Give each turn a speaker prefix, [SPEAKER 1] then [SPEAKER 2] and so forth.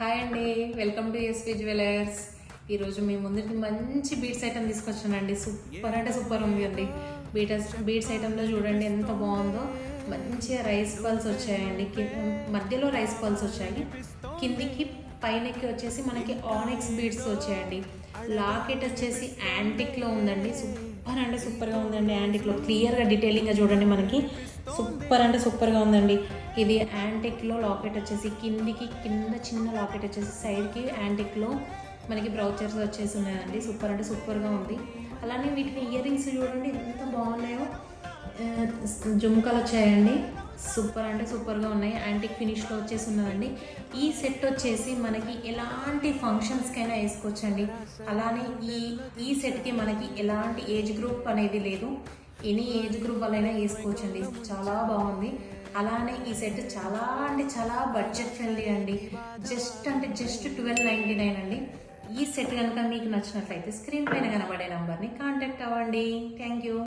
[SPEAKER 1] Hi అండి, welcome to SV jewellers. ఈరోజు మీ ముందుకి మంచి బీడ్స్ ఐటమ్ తీసుకొచ్చానండి. సూపర్ అంటే సూపర్ ఉంది అండి. బీడ్స్ ఐటెంలో చూడండి ఎంత బాగుందో. మంచిగా రైస్ పల్స్ వచ్చాయండి, మధ్యలో రైస్ పల్స్ వచ్చాయి, కిందికి పైనకి వచ్చేసి మనకి ఆనిక్స్ బీడ్స్ వచ్చాయండి. లాకెట్ వచ్చేసి యాంటిక్లో ఉందండి. సూపర్ అంటే సూపర్గా ఉందండి. యాంటిక్లో క్లియర్గా డీటెయిలింగ్గా చూడండి, మనకి సూపర్ అంటే సూపర్గా ఉందండి. ఇది యాంటిక్లో లాకెట్ వచ్చేసి కింద చిన్న లాకెట్ వచ్చేసి సైడ్కి యాంటిక్లో మనకి బ్రౌచర్స్ వచ్చేసి ఉన్నాయండి. సూపర్ అంటే సూపర్గా ఉంది. అలానే వీటికి ఇయర్ రింగ్స్ చూడండి ఎంత బాగున్నాయో. జుమ్కాలు వచ్చాయండి, సూపర్ అంటే సూపర్గా ఉన్నాయి. యాంటిక్ ఫినిష్లో వచ్చేసి ఉన్నదండి. ఈ సెట్ వచ్చేసి మనకి ఎలాంటి ఫంక్షన్స్కైనా వేసుకోవచ్చండి. అలానే ఈ సెట్కి మనకి ఎలాంటి ఏజ్ గ్రూప్ అనేది లేదు, ఎనీ ఏజ్ గ్రూప్ వాళ్ళైనా వేసుకోవచ్చండి. చాలా బాగుంది. అలానే ఈ సెట్ చాలా అంటే చాలా బడ్జెట్ ఫ్రెండ్లీ అండి. జస్ట్ 1299 అండి. ఈ సెట్ కనుక మీకు నచ్చినట్లయితే స్క్రీన్ పైన కనబడే నంబర్ని కాంటాక్ట్ అవ్వండి. Thank you.